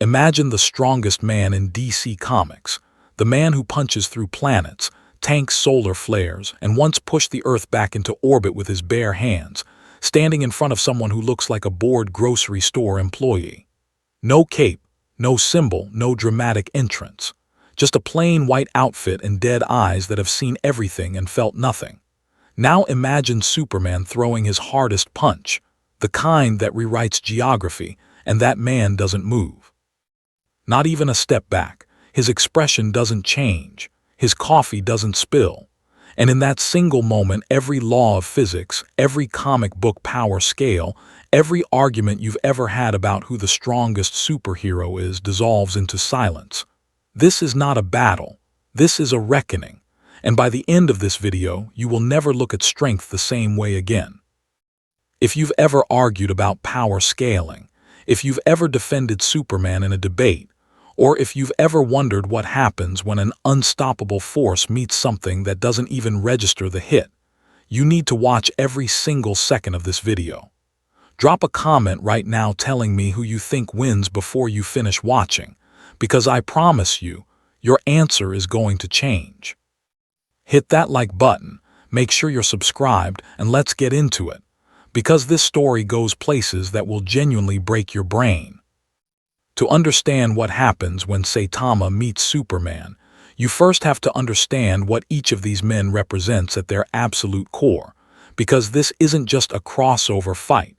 Imagine the strongest man in DC Comics, the man who punches through planets, tanks solar flares, and once pushed the Earth back into orbit with his bare hands, standing in front of someone who looks like a bored grocery store employee. No cape, no symbol, no dramatic entrance. Just a plain white outfit and dead eyes that have seen everything and felt nothing. Now imagine Superman throwing his hardest punch, the kind that rewrites geography, and that man doesn't move. Not even a step back. His expression doesn't change. His coffee doesn't spill. And in that single moment, every law of physics, every comic book power scale, every argument you've ever had about who the strongest superhero is dissolves into silence. This is not a battle. This is a reckoning. And by the end of this video, you will never look at strength the same way again. If you've ever argued about power scaling, if you've ever defended Superman in a debate, or if you've ever wondered what happens when an unstoppable force meets something that doesn't even register the hit, you need to watch every single second of this video. Drop a comment right now telling me who you think wins before you finish watching, because I promise you, your answer is going to change. Hit that like button, make sure you're subscribed, and let's get into it, because this story goes places that will genuinely break your brain. To understand what happens when Saitama meets Superman, you first have to understand what each of these men represents at their absolute core, because this isn't just a crossover fight.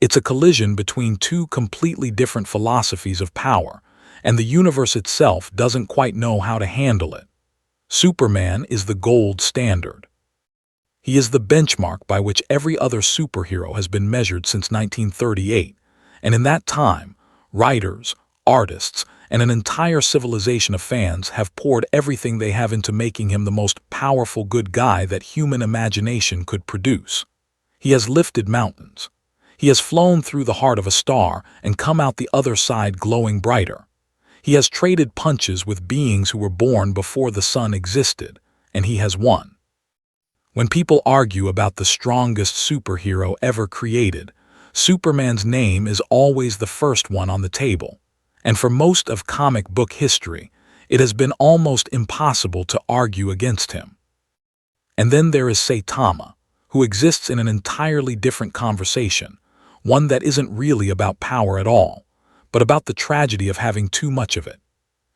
It's a collision between two completely different philosophies of power, and the universe itself doesn't quite know how to handle it. Superman is the gold standard. He is the benchmark by which every other superhero has been measured since 1938, and in that time, writers, artists, and an entire civilization of fans have poured everything they have into making him the most powerful good guy that human imagination could produce. He has lifted mountains. He has flown through the heart of a star and come out the other side glowing brighter. He has traded punches with beings who were born before the sun existed, and he has won. When people argue about the strongest superhero ever created, Superman's name is always the first one on the table, and for most of comic book history, it has been almost impossible to argue against him. And then there is Saitama, who exists in an entirely different conversation, one that isn't really about power at all, but about the tragedy of having too much of it.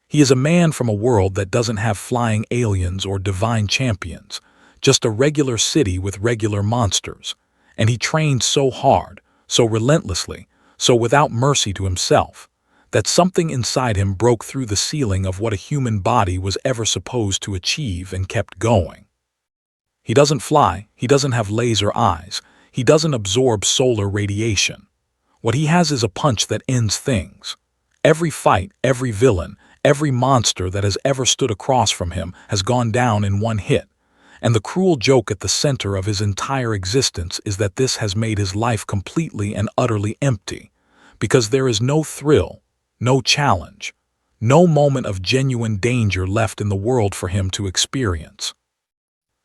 He is a man from a world that doesn't have flying aliens or divine champions, just a regular city with regular monsters, and he trained so hard, so relentlessly, so without mercy to himself, that something inside him broke through the ceiling of what a human body was ever supposed to achieve and kept going. He doesn't fly, he doesn't have laser eyes, he doesn't absorb solar radiation. What he has is a punch that ends things. Every fight, every villain, every monster that has ever stood across from him has gone down in one hit. And the cruel joke at the center of his entire existence is that this has made his life completely and utterly empty, because there is no thrill, no challenge, no moment of genuine danger left in the world for him to experience.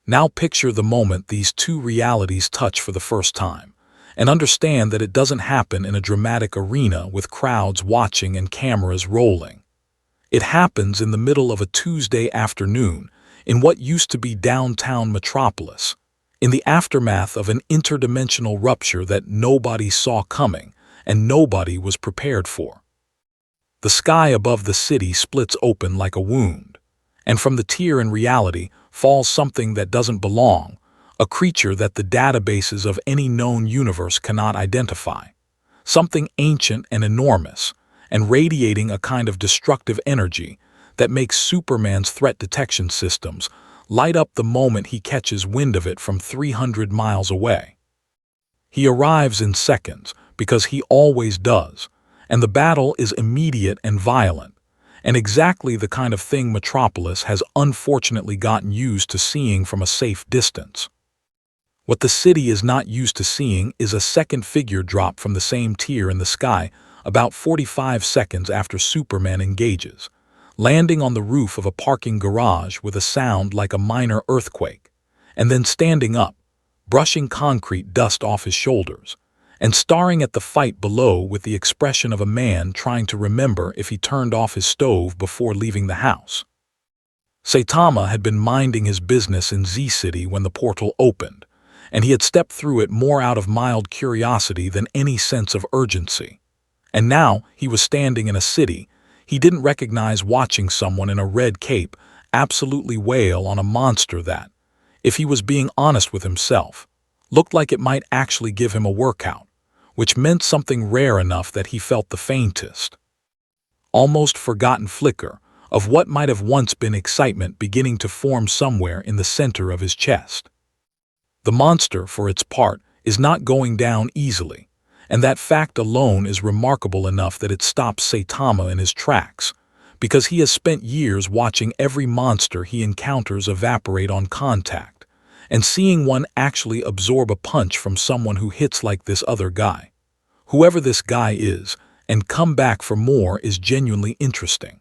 Now picture the moment these two realities touch for the first time, and understand that it doesn't happen in a dramatic arena with crowds watching and cameras rolling. It happens in the middle of a Tuesday afternoon, in what used to be downtown Metropolis, in the aftermath of an interdimensional rupture that nobody saw coming and nobody was prepared for. The sky above the city splits open like a wound, and from the tier in reality falls something that doesn't belong, a creature that the databases of any known universe cannot identify, something ancient and enormous, and radiating a kind of destructive energy that makes Superman's threat detection systems light up the moment he catches wind of it from 300 miles away. He arrives in seconds, because he always does, and the battle is immediate and violent, and exactly the kind of thing Metropolis has unfortunately gotten used to seeing from a safe distance. What the city is not used to seeing is a second figure drop from the same tier in the sky about 45 seconds after Superman engages, landing on the roof of a parking garage with a sound like a minor earthquake, and then standing up, brushing concrete dust off his shoulders, and staring at the fight below with the expression of a man trying to remember if he turned off his stove before leaving the house. Saitama had been minding his business in Z-City when the portal opened, and he had stepped through it more out of mild curiosity than any sense of urgency. And now he was standing in a city he didn't recognize, watching someone in a red cape absolutely wail on a monster that, if he was being honest with himself, looked like it might actually give him a workout, which meant something rare enough that he felt the faintest, almost forgotten flicker of what might have once been excitement beginning to form somewhere in the center of his chest. The monster, for its part, is not going down easily, and that fact alone is remarkable enough that it stops Saitama in his tracks, because he has spent years watching every monster he encounters evaporate on contact, and seeing one actually absorb a punch from someone who hits like this other guy, whoever this guy is, and come back for more is genuinely interesting.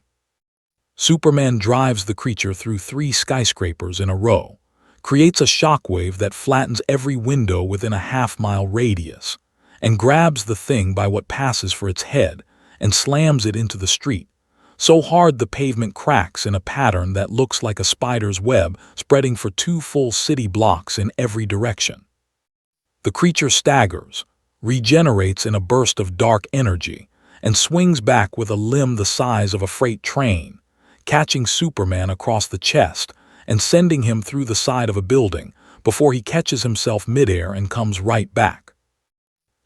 Superman drives the creature through 3 skyscrapers in a row, creates a shockwave that flattens every window within a half-mile radius, and grabs the thing by what passes for its head and slams it into the street, so hard the pavement cracks in a pattern that looks like a spider's web spreading for 2 full city blocks in every direction. The creature staggers, regenerates in a burst of dark energy, and swings back with a limb the size of a freight train, catching Superman across the chest and sending him through the side of a building before he catches himself midair and comes right back.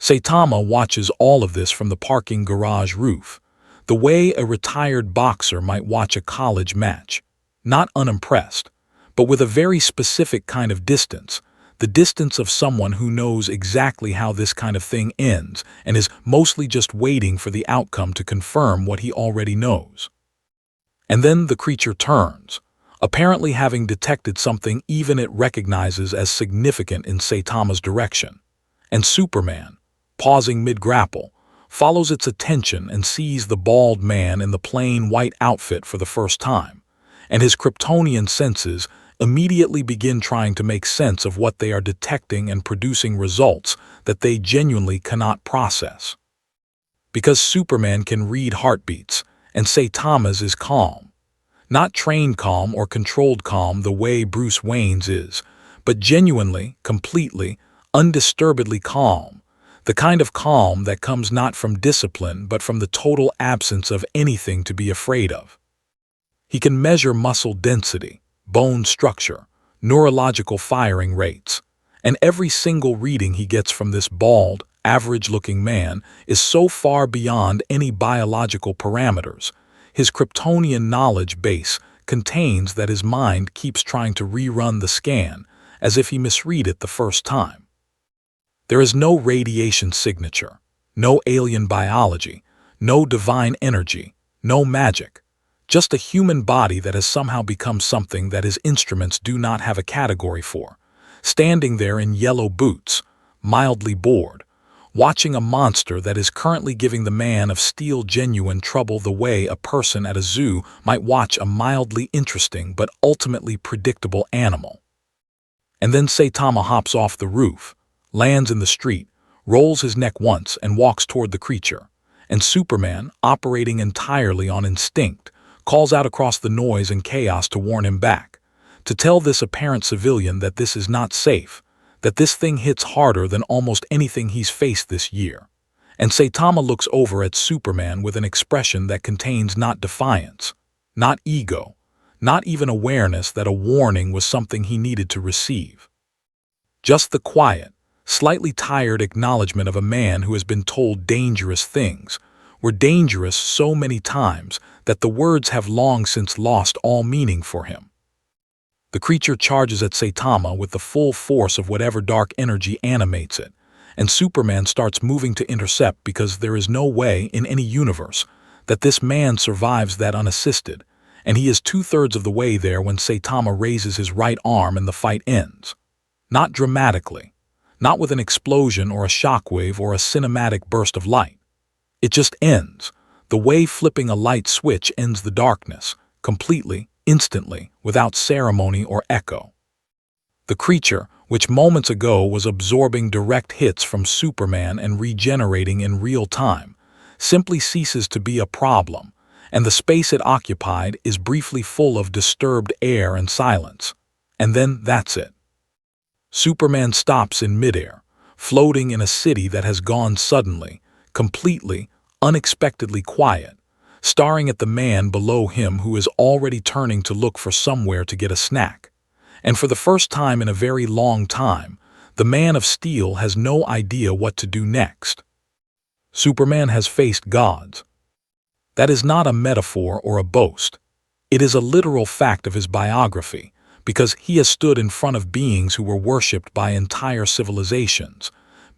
Saitama watches all of this from the parking garage roof, the way a retired boxer might watch a college match, not unimpressed, but with a very specific kind of distance, the distance of someone who knows exactly how this kind of thing ends and is mostly just waiting for the outcome to confirm what he already knows. And then the creature turns, apparently having detected something even it recognizes as significant in Saitama's direction, and Superman, pausing mid-grapple, follows its attention and sees the bald man in the plain white outfit for the first time, and his Kryptonian senses immediately begin trying to make sense of what they are detecting and producing results that they genuinely cannot process. Because Superman can read heartbeats, and Saitama's is calm. Not trained calm or controlled calm the way Bruce Wayne's is, but genuinely, completely, undisturbedly calm. The kind of calm that comes not from discipline but from the total absence of anything to be afraid of. He can measure muscle density, bone structure, neurological firing rates, and every single reading he gets from this bald, average-looking man is so far beyond any biological parameters. His Kryptonian knowledge base contains that his mind keeps trying to rerun the scan as if he misread it the first time. There is no radiation signature, no alien biology, no divine energy, no magic, just a human body that has somehow become something that his instruments do not have a category for, standing there in yellow boots, mildly bored, watching a monster that is currently giving the Man of Steel genuine trouble the way a person at a zoo might watch a mildly interesting but ultimately predictable animal. And then Saitama hops off the roof, lands in the street, rolls his neck once and walks toward the creature, and Superman, operating entirely on instinct, calls out across the noise and chaos to warn him back, to tell this apparent civilian that this is not safe, that this thing hits harder than almost anything he's faced this year. And Saitama looks over at Superman with an expression that contains not defiance, not ego, not even awareness that a warning was something he needed to receive. Just the quiet, slightly tired acknowledgement of a man who has been told dangerous things, were dangerous so many times that the words have long since lost all meaning for him. The creature charges at Saitama with the full force of whatever dark energy animates it, and Superman starts moving to intercept because there is no way in any universe that this man survives that unassisted, and he is 2/3 of the way there when Saitama raises his right arm and the fight ends. Not dramatically, not with an explosion or a shockwave or a cinematic burst of light. It just ends, the way flipping a light switch ends the darkness, completely, instantly, without ceremony or echo. The creature, which moments ago was absorbing direct hits from Superman and regenerating in real time, simply ceases to be a problem, and the space it occupied is briefly full of disturbed air and silence. And then that's it. Superman stops in midair, floating in a city that has gone suddenly, completely, unexpectedly quiet, staring at the man below him who is already turning to look for somewhere to get a snack. And for the first time in a very long time, the Man of Steel has no idea what to do next. Superman has faced gods. That is not a metaphor or a boast. It is a literal fact of his biography, because he has stood in front of beings who were worshipped by entire civilizations,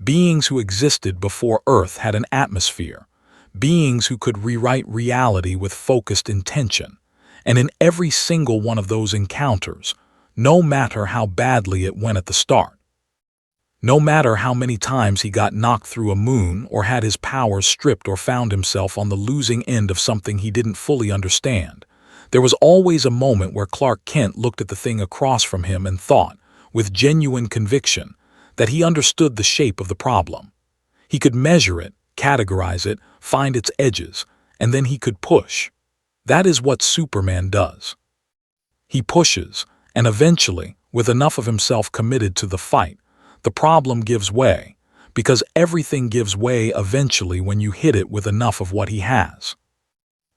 beings who existed before Earth had an atmosphere, beings who could rewrite reality with focused intention. And in every single one of those encounters, no matter how badly it went at the start, no matter how many times he got knocked through a moon or had his powers stripped or found himself on the losing end of something he didn't fully understand, there was always a moment where Clark Kent looked at the thing across from him and thought, with genuine conviction, that he understood the shape of the problem. He could measure it, categorize it, find its edges, and then he could push. That is what Superman does. He pushes, and eventually, with enough of himself committed to the fight, the problem gives way, because everything gives way eventually when you hit it with enough of what he has.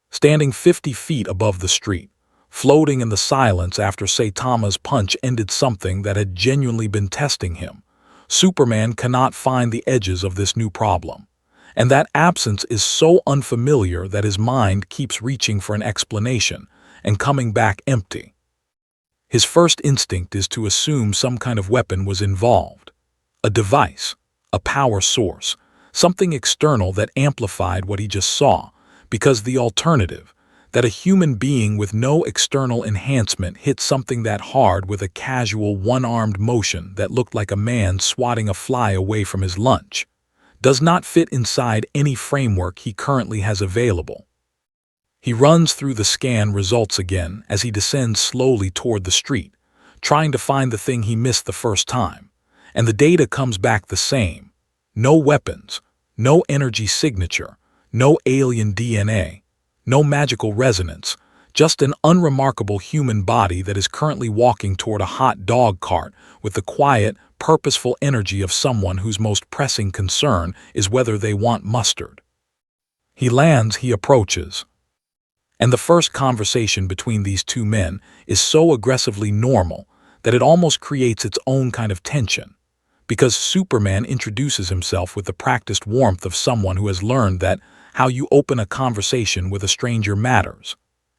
Standing 50 feet above the street, floating in the silence after Saitama's punch ended something that had genuinely been testing him, Superman cannot find the edges of this new problem. And that absence is so unfamiliar that his mind keeps reaching for an explanation and coming back empty. His first instinct is to assume some kind of weapon was involved. A device, a power source, something external that amplified what he just saw, because the alternative, that a human being with no external enhancement hit something that hard with a casual one-armed motion that looked like a man swatting a fly away from his lunch, does not fit inside any framework he currently has available. He runs through the scan results again as he descends slowly toward the street, trying to find the thing he missed the first time, and the data comes back the same. No weapons, no energy signature, no alien DNA, no magical resonance, just an unremarkable human body that is currently walking toward a hot dog cart with the quiet, purposeful energy of someone whose most pressing concern is whether they want mustard. He lands, he approaches. And the first conversation between these two men is so aggressively normal that it almost creates its own kind of tension, because Superman introduces himself with the practiced warmth of someone who has learned that how you open a conversation with a stranger matters.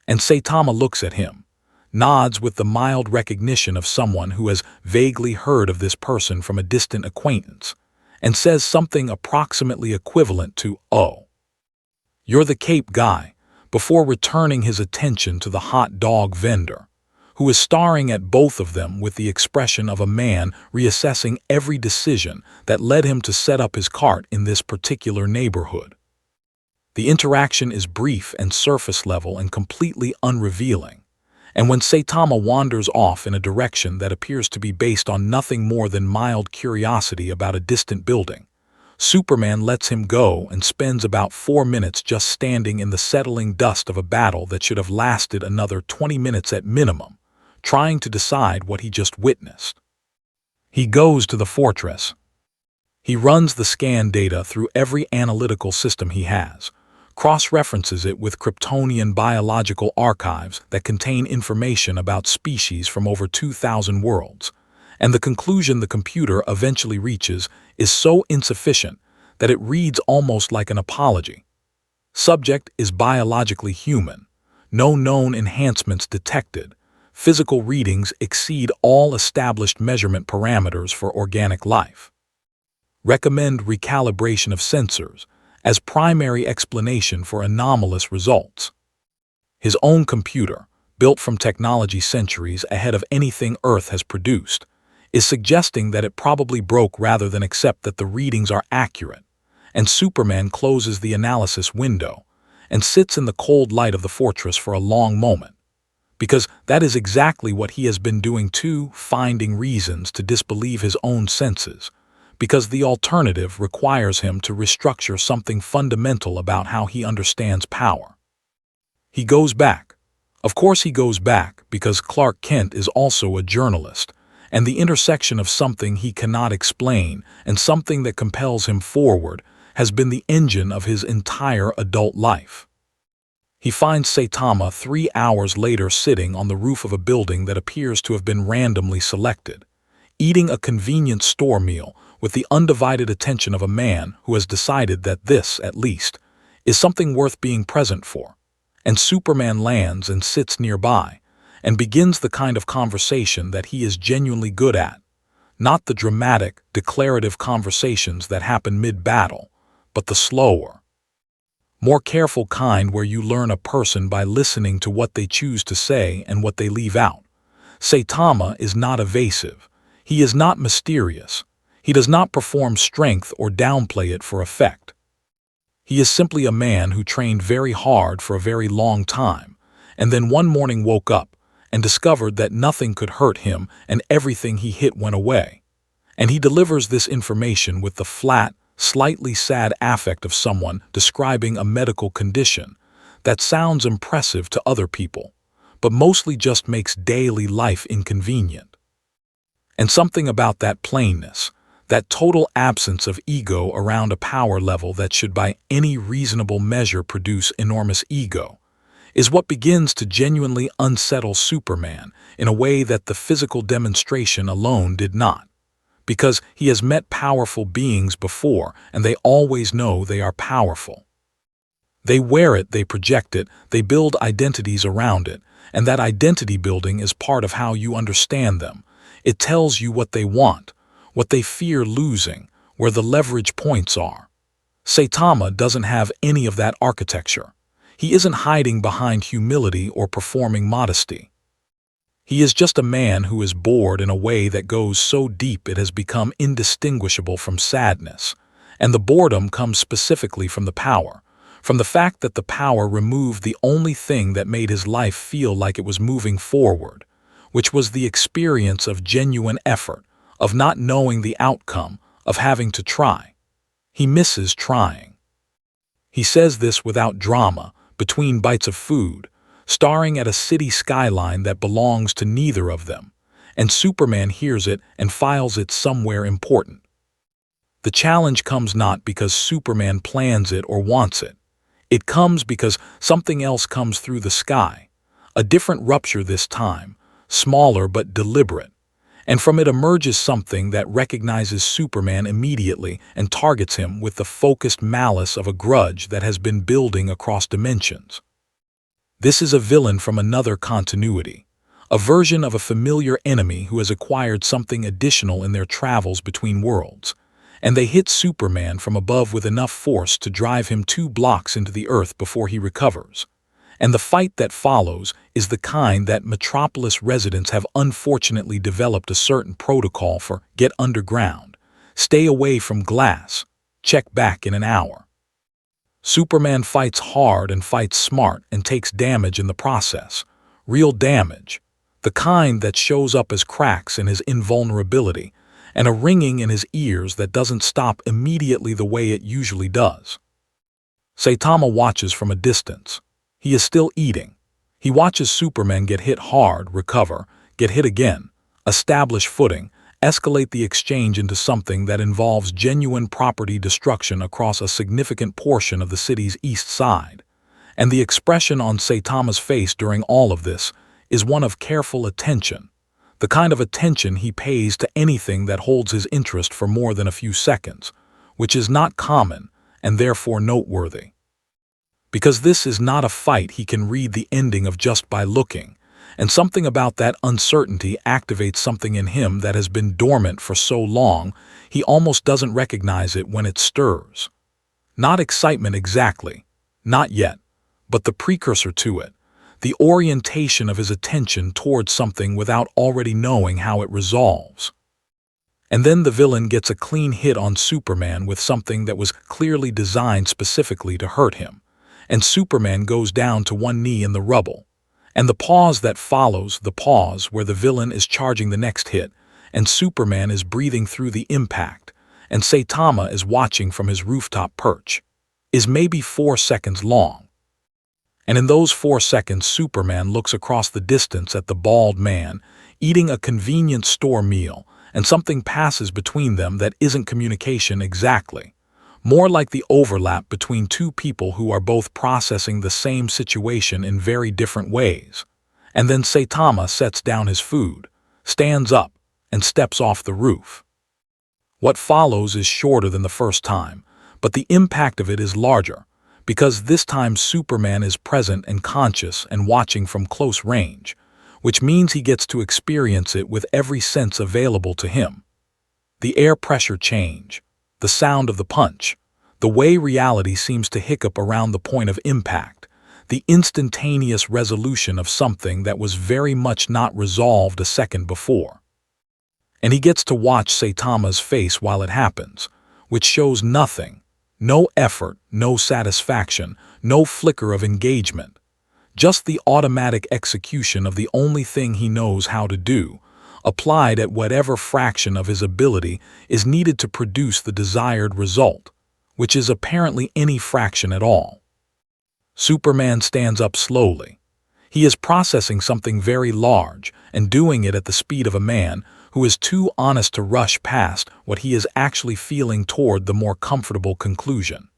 And Saitama looks at him, nods with the mild recognition of someone who has vaguely heard of this person from a distant acquaintance, and says something approximately equivalent to, "Oh, you're the Cape guy," before returning his attention to the hot dog vendor, who is staring at both of them with the expression of a man reassessing every decision that led him to set up his cart in this particular neighborhood. The interaction is brief and surface level and completely unrevealing, and when Saitama wanders off in a direction that appears to be based on nothing more than mild curiosity about a distant building, Superman lets him go and spends about 4 minutes just standing in the settling dust of a battle that should have lasted another 20 minutes at minimum, trying to decide what he just witnessed. He goes to the fortress. He runs the scan data through every analytical system he has, cross-references it with Kryptonian biological archives that contain information about species from over 2,000 worlds, and the conclusion the computer eventually reaches is so insufficient that it reads almost like an apology. Subject is biologically human, no known enhancements detected, physical readings exceed all established measurement parameters for organic life. Recommend recalibration of sensors as primary explanation for anomalous results. His own computer, built from technology centuries ahead of anything Earth has produced, is suggesting that it probably broke rather than accept that the readings are accurate, and Superman closes the analysis window and sits in the cold light of the fortress for a long moment, because that is exactly what he has been doing too, finding reasons to disbelieve his own senses, because the alternative requires him to restructure something fundamental about how he understands power. He goes back. Of course he goes back, because Clark Kent is also a journalist, and the intersection of something he cannot explain and something that compels him forward has been the engine of his entire adult life. He finds Saitama 3 hours later sitting on the roof of a building that appears to have been randomly selected, eating a convenient store meal with the undivided attention of a man who has decided that this, at least, is something worth being present for. And Superman lands and sits nearby, and begins the kind of conversation that he is genuinely good at. Not the dramatic, declarative conversations that happen mid-battle, but the slower, more careful kind where you learn a person by listening to what they choose to say and what they leave out. Saitama is not evasive. He is not mysterious. He does not perform strength or downplay it for effect. He is simply a man who trained very hard for a very long time, and then one morning woke up and discovered that nothing could hurt him and everything he hit went away. And he delivers this information with the flat, slightly sad affect of someone describing a medical condition that sounds impressive to other people, but mostly just makes daily life inconvenient. And something about that plainness, that total absence of ego around a power level that should by any reasonable measure produce enormous ego, is what begins to genuinely unsettle Superman in a way that the physical demonstration alone did not. Because he has met powerful beings before, and they always know they are powerful. They wear it, they project it, they build identities around it, and that identity building is part of how you understand them. It tells you what they want, what they fear losing, where the leverage points are. Saitama doesn't have any of that architecture. He isn't hiding behind humility or performing modesty. He is just a man who is bored in a way that goes so deep it has become indistinguishable from sadness, and the boredom comes specifically from the power, from the fact that the power removed the only thing that made his life feel like it was moving forward, which was the experience of genuine effort, of not knowing the outcome, of having to try. He misses trying. He says this without drama, between bites of food, staring at a city skyline that belongs to neither of them, and Superman hears it and files it somewhere important. The challenge comes not because Superman plans it or wants it. It comes because something else comes through the sky, a different rupture this time, smaller but deliberate, and from it emerges something that recognizes Superman immediately and targets him with the focused malice of a grudge that has been building across dimensions. This is a villain from another continuity, a version of a familiar enemy who has acquired something additional in their travels between worlds, and they hit Superman from above with enough force to drive him 2 blocks into the earth before he recovers. And the fight that follows is the kind that Metropolis residents have unfortunately developed a certain protocol for: get underground, stay away from glass, check back in an hour. Superman fights hard and fights smart and takes damage in the process, real damage, the kind that shows up as cracks in his invulnerability and a ringing in his ears that doesn't stop immediately the way it usually does. Saitama watches from a distance. He is still eating. He watches Superman get hit hard, recover, get hit again, establish footing, escalate the exchange into something that involves genuine property destruction across a significant portion of the city's east side. And the expression on Saitama's face during all of this is one of careful attention, the kind of attention he pays to anything that holds his interest for more than a few seconds, which is not common and therefore noteworthy. Because this is not a fight he can read the ending of just by looking, and something about that uncertainty activates something in him that has been dormant for so long he almost doesn't recognize it when it stirs. Not excitement exactly, not yet, but the precursor to it, the orientation of his attention towards something without already knowing how it resolves. And then the villain gets a clean hit on Superman with something that was clearly designed specifically to hurt him, and Superman goes down to one knee in the rubble. And the pause that follows, the pause where the villain is charging the next hit, and Superman is breathing through the impact, and Saitama is watching from his rooftop perch, is maybe 4 seconds long. And in those 4 seconds, Superman looks across the distance at the bald man, eating a convenience store meal, and something passes between them that isn't communication exactly. More like the overlap between two people who are both processing the same situation in very different ways. And then Saitama sets down his food, stands up, and steps off the roof. What follows is shorter than the first time, but the impact of it is larger, because this time Superman is present and conscious and watching from close range, which means he gets to experience it with every sense available to him. The air pressure change, the sound of the punch, the way reality seems to hiccup around the point of impact, the instantaneous resolution of something that was very much not resolved a second before. And he gets to watch Saitama's face while it happens, which shows nothing, no effort, no satisfaction, no flicker of engagement, just the automatic execution of the only thing he knows how to do, applied at whatever fraction of his ability is needed to produce the desired result, which is apparently any fraction at all. Superman stands up slowly. He is processing something very large and doing it at the speed of a man who is too honest to rush past what he is actually feeling toward the more comfortable conclusion.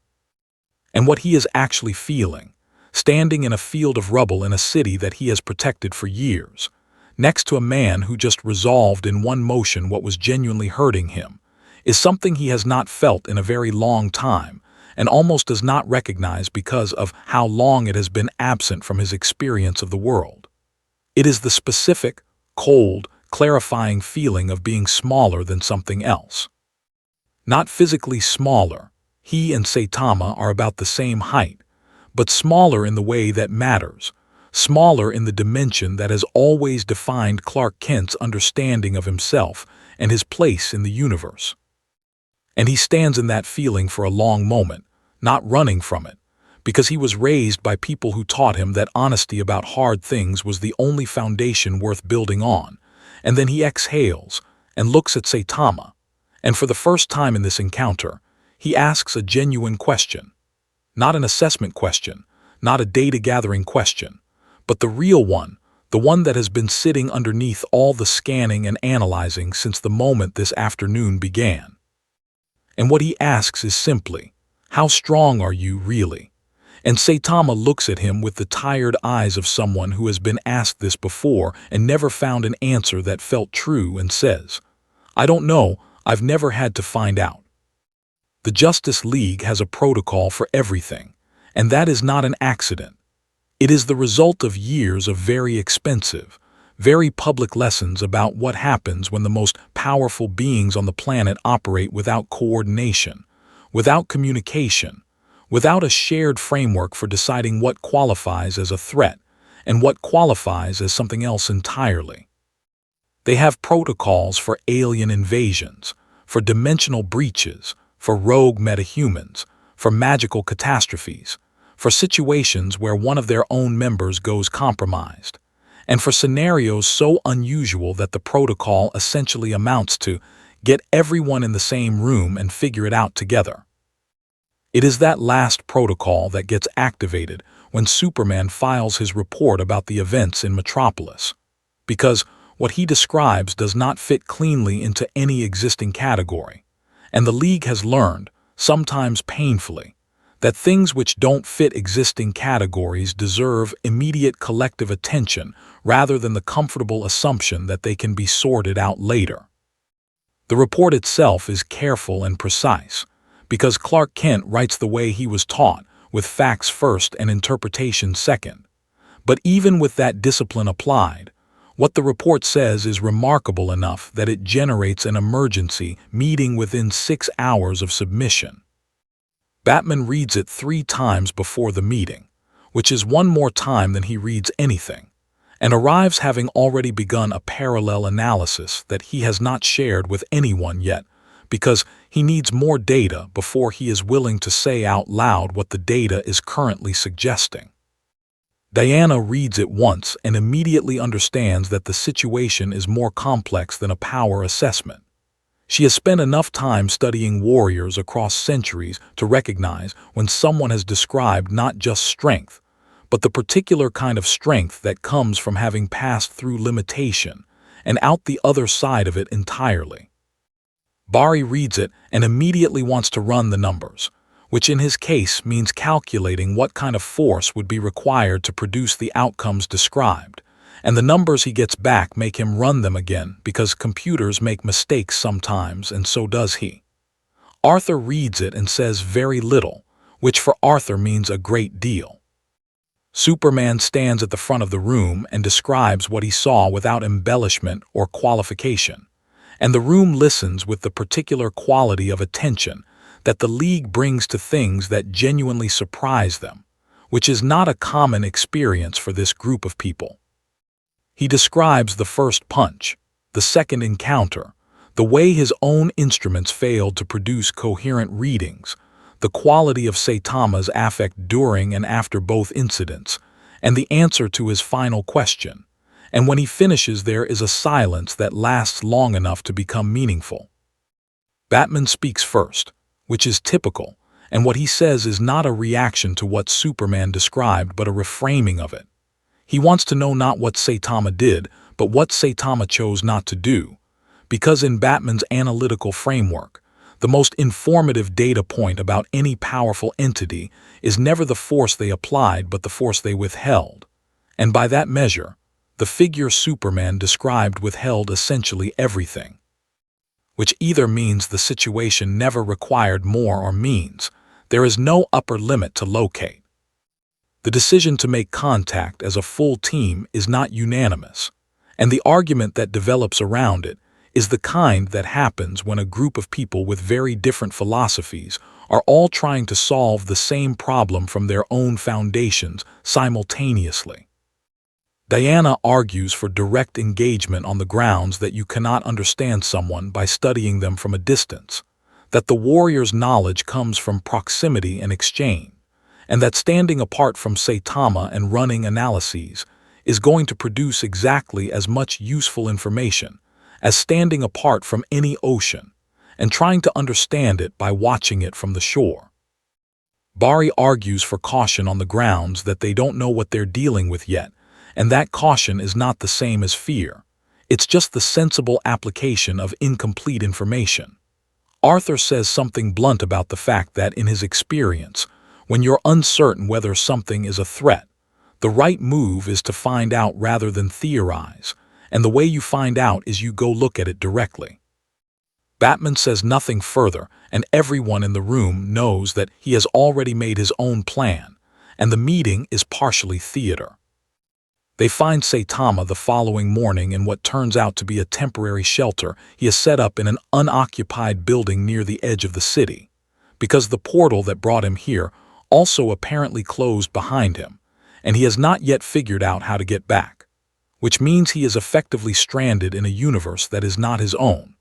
And what he is actually feeling, standing in a field of rubble in a city that he has protected for years, next to a man who just resolved in one motion what was genuinely hurting him, is something he has not felt in a very long time and almost does not recognize because of how long it has been absent from his experience of the world. It is the specific, cold, clarifying feeling of being smaller than something else. Not physically smaller, he and Saitama are about the same height, but smaller in the way that matters, smaller in the dimension that has always defined Clark Kent's understanding of himself and his place in the universe. And he stands in that feeling for a long moment, not running from it, because he was raised by people who taught him that honesty about hard things was the only foundation worth building on. And then he exhales and looks at Saitama, and for the first time in this encounter, he asks a genuine question. Not an assessment question, not a data-gathering question, but the real one, the one that has been sitting underneath all the scanning and analyzing since the moment this afternoon began. And what he asks is simply, how strong are you really? And Saitama looks at him with the tired eyes of someone who has been asked this before and never found an answer that felt true and says, I don't know, I've never had to find out. The Justice League has a protocol for everything, and that is not an accident. It is the result of years of very expensive, very public lessons about what happens when the most powerful beings on the planet operate without coordination, without communication, without a shared framework for deciding what qualifies as a threat and what qualifies as something else entirely. They have protocols for alien invasions, for dimensional breaches, for rogue metahumans, for magical catastrophes, for situations where one of their own members goes compromised, and for scenarios so unusual that the protocol essentially amounts to get everyone in the same room and figure it out together. It is that last protocol that gets activated when Superman files his report about the events in Metropolis, because what he describes does not fit cleanly into any existing category, and the League has learned, sometimes painfully, that things which don't fit existing categories deserve immediate collective attention rather than the comfortable assumption that they can be sorted out later. The report itself is careful and precise, because Clark Kent writes the way he was taught, with facts first and interpretation second. But even with that discipline applied, what the report says is remarkable enough that it generates an emergency meeting within 6 hours of submission. Batman reads it 3 times before the meeting, which is 1 more time than he reads anything, and arrives having already begun a parallel analysis that he has not shared with anyone yet, because he needs more data before he is willing to say out loud what the data is currently suggesting. Diana reads it once and immediately understands that the situation is more complex than a power assessment. She has spent enough time studying warriors across centuries to recognize when someone has described not just strength, but the particular kind of strength that comes from having passed through limitation and out the other side of it entirely. Bari reads it and immediately wants to run the numbers, which in his case means calculating what kind of force would be required to produce the outcomes described, and the numbers he gets back make him run them again because computers make mistakes sometimes, and so does he. Arthur reads it and says very little, which for Arthur means a great deal. Superman stands at the front of the room and describes what he saw without embellishment or qualification, and the room listens with the particular quality of attention that the League brings to things that genuinely surprise them, which is not a common experience for this group of people. He describes the first punch, the second encounter, the way his own instruments failed to produce coherent readings, the quality of Saitama's affect during and after both incidents, and the answer to his final question. And when he finishes, there is a silence that lasts long enough to become meaningful. Batman speaks first, which is typical, and what he says is not a reaction to what Superman described but a reframing of it. He wants to know not what Saitama did, but what Saitama chose not to do, because in Batman's analytical framework, the most informative data point about any powerful entity is never the force they applied but the force they withheld, and by that measure, the figure Superman described withheld essentially everything, which either means the situation never required more or means there is no upper limit to locate. The decision to make contact as a full team is not unanimous, and the argument that develops around it is the kind that happens when a group of people with very different philosophies are all trying to solve the same problem from their own foundations simultaneously. Diana argues for direct engagement on the grounds that you cannot understand someone by studying them from a distance, that the warrior's knowledge comes from proximity and exchange, and that standing apart from Saitama and running analyses is going to produce exactly as much useful information as standing apart from any ocean and trying to understand it by watching it from the shore. Bari argues for caution on the grounds that they don't know what they're dealing with yet, and that caution is not the same as fear. It's just the sensible application of incomplete information. Arthur says something blunt about the fact that, in his experience, when you're uncertain whether something is a threat, the right move is to find out rather than theorize, and the way you find out is you go look at it directly. Batman says nothing further, and everyone in the room knows that he has already made his own plan, and the meeting is partially theater. They find Saitama the following morning in what turns out to be a temporary shelter he has set up in an unoccupied building near the edge of the city, because the portal that brought him here also apparently closed behind him, and he has not yet figured out how to get back, which means he is effectively stranded in a universe that is not his own,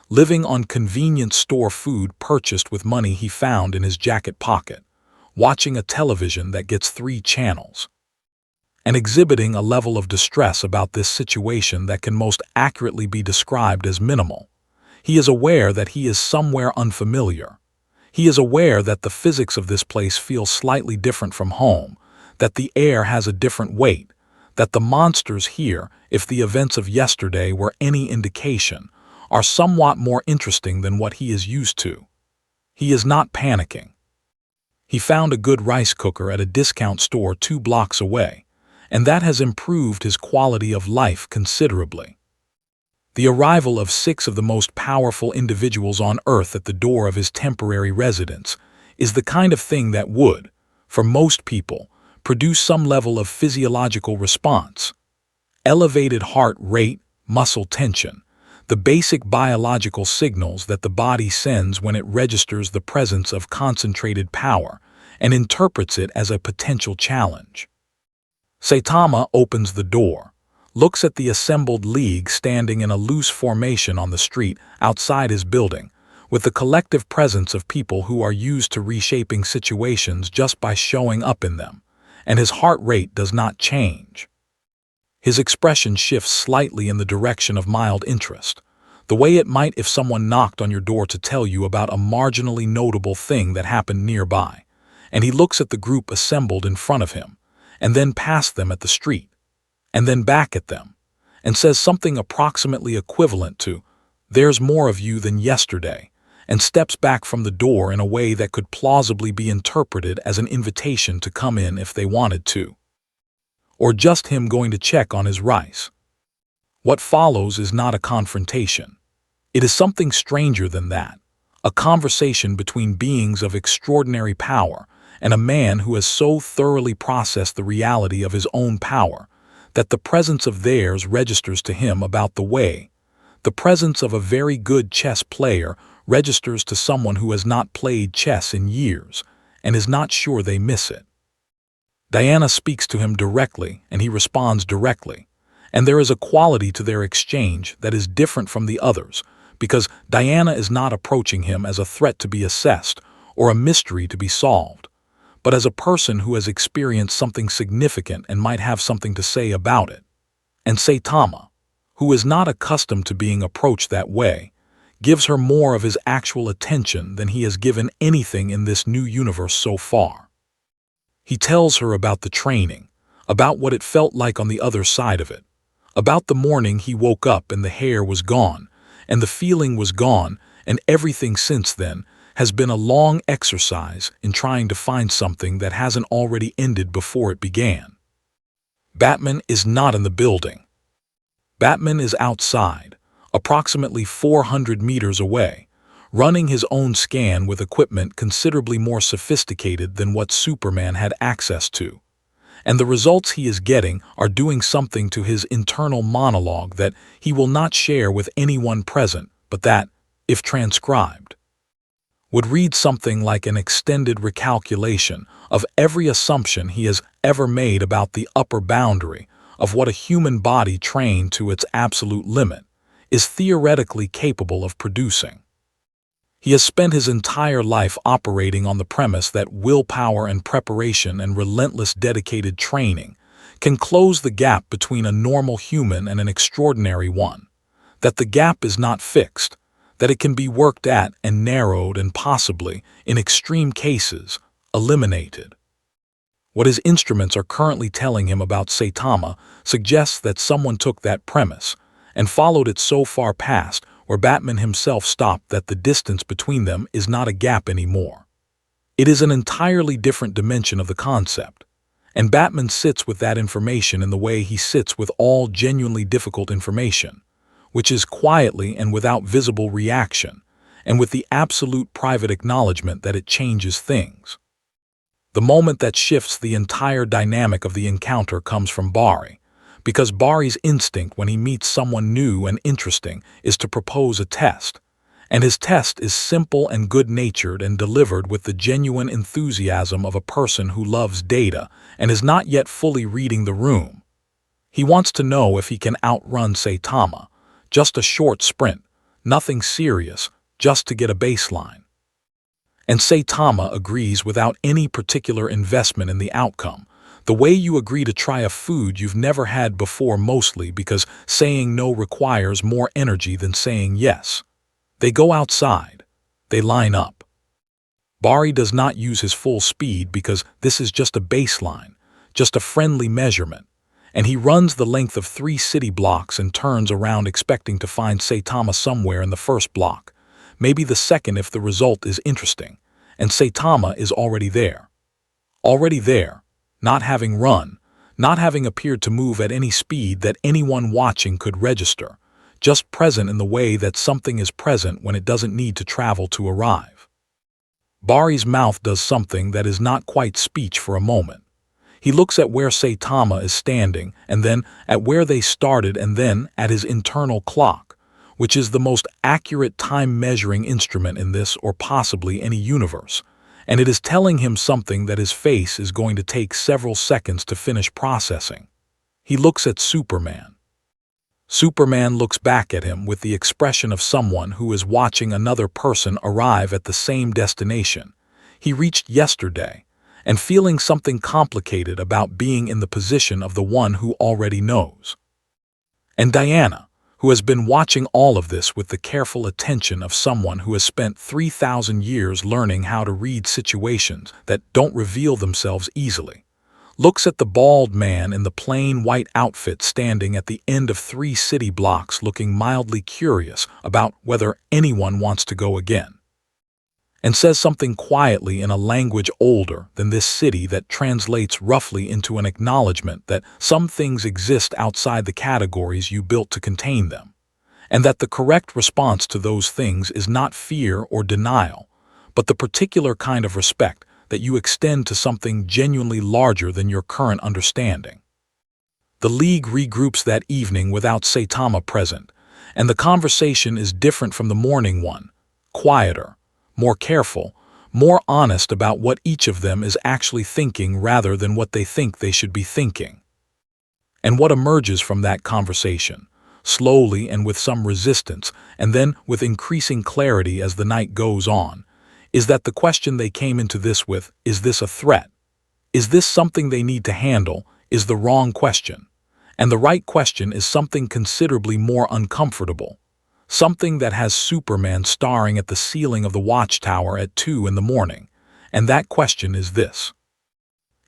living on convenience store food purchased with money he found in his jacket pocket, watching a television that gets 3 channels, and exhibiting a level of distress about this situation that can most accurately be described as minimal. He is aware that he is somewhere unfamiliar. He is aware that the physics of this place feels slightly different from home, that the air has a different weight, that the monsters here, if the events of yesterday were any indication, are somewhat more interesting than what he is used to. He is not panicking. He found a good rice cooker at a discount store 2 blocks away, and that has improved his quality of life considerably. The arrival of 6 of the most powerful individuals on Earth at the door of his temporary residence is the kind of thing that would, for most people, produce some level of physiological response. Elevated heart rate, muscle tension, the basic biological signals that the body sends when it registers the presence of concentrated power and interprets it as a potential challenge. Saitama opens the door, looks at the assembled league standing in a loose formation on the street outside his building, with the collective presence of people who are used to reshaping situations just by showing up in them, and his heart rate does not change. His expression shifts slightly in the direction of mild interest, the way it might if someone knocked on your door to tell you about a marginally notable thing that happened nearby, and he looks at the group assembled in front of him, and then past them at the street, and then back at them, and says something approximately equivalent to, "There's more of you than yesterday," and steps back from the door in a way that could plausibly be interpreted as an invitation to come in if they wanted to. Or just him going to check on his rice. What follows is not a confrontation. It is something stranger than that, a conversation between beings of extraordinary power and a man who has so thoroughly processed the reality of his own power that the presence of theirs registers to him about the way the presence of a very good chess player registers to someone who has not played chess in years and is not sure they miss it. Diana speaks to him directly, and he responds directly, and there is a quality to their exchange that is different from the others, because Diana is not approaching him as a threat to be assessed or a mystery to be solved, but as a person who has experienced something significant and might have something to say about it. And Saitama, who is not accustomed to being approached that way, gives her more of his actual attention than he has given anything in this new universe so far. He tells her about the training, about what it felt like on the other side of it, about the morning he woke up and the hair was gone, and the feeling was gone, and everything since then has been a long exercise in trying to find something that hasn't already ended before it began. Batman is not in the building. Batman is outside, approximately 400 meters away, running his own scan with equipment considerably more sophisticated than what Superman had access to. And the results he is getting are doing something to his internal monologue that he will not share with anyone present, but that, if transcribed, would read something like an extended recalculation of every assumption he has ever made about the upper boundary of what a human body trained to its absolute limit is theoretically capable of producing. He has spent his entire life operating on the premise that willpower and preparation and relentless dedicated training can close the gap between a normal human and an extraordinary one, that the gap is not fixed, that it can be worked at and narrowed and possibly, in extreme cases, eliminated. What his instruments are currently telling him about Saitama suggests that someone took that premise and followed it so far past where Batman himself stopped that the distance between them is not a gap anymore. It is an entirely different dimension of the concept, and Batman sits with that information in the way he sits with all genuinely difficult information, which is quietly and without visible reaction, and with the absolute private acknowledgement that it changes things. The moment that shifts the entire dynamic of the encounter comes from Barry, because Barry's instinct when he meets someone new and interesting is to propose a test, and his test is simple and good-natured and delivered with the genuine enthusiasm of a person who loves data and is not yet fully reading the room. He wants to know if he can outrun Saitama, just a short sprint, nothing serious, just to get a baseline. And Saitama agrees without any particular investment in the outcome, the way you agree to try a food you've never had before, mostly because saying no requires more energy than saying yes. They go outside. They line up. Barry does not use his full speed because this is just a baseline, just a friendly measurement, and he runs the length of 3 city blocks and turns around expecting to find Saitama somewhere in the first block, maybe the second if the result is interesting, and Saitama is already there. Already there. Not having run, not having appeared to move at any speed that anyone watching could register, just present in the way that something is present when it doesn't need to travel to arrive. Barry's mouth does something that is not quite speech for a moment. He looks at where Saitama is standing, and then at where they started, and then at his internal clock, which is the most accurate time-measuring instrument in this or possibly any universe, and it is telling him something that his face is going to take several seconds to finish processing. He looks at Superman. Superman looks back at him with the expression of someone who is watching another person arrive at the same destination he reached yesterday, and feeling something complicated about being in the position of the one who already knows. And Diana, who has been watching all of this with the careful attention of someone who has spent 3,000 years learning how to read situations that don't reveal themselves easily, looks at the bald man in the plain white outfit standing at the end of 3 city blocks looking mildly curious about whether anyone wants to go again, and says something quietly in a language older than this city that translates roughly into an acknowledgement that some things exist outside the categories you built to contain them, and that the correct response to those things is not fear or denial, but the particular kind of respect that you extend to something genuinely larger than your current understanding. The League regroups that evening without Saitama present, and the conversation is different from the morning one, quieter, more careful, more honest about what each of them is actually thinking rather than what they think they should be thinking. And what emerges from that conversation, slowly and with some resistance, and then with increasing clarity as the night goes on, is that the question they came into this with, is this a threat? Is this something they need to handle, is the wrong question. And the right question is something considerably more uncomfortable. Something that has Superman staring at the ceiling of the watchtower at 2 in the morning. And that question is this.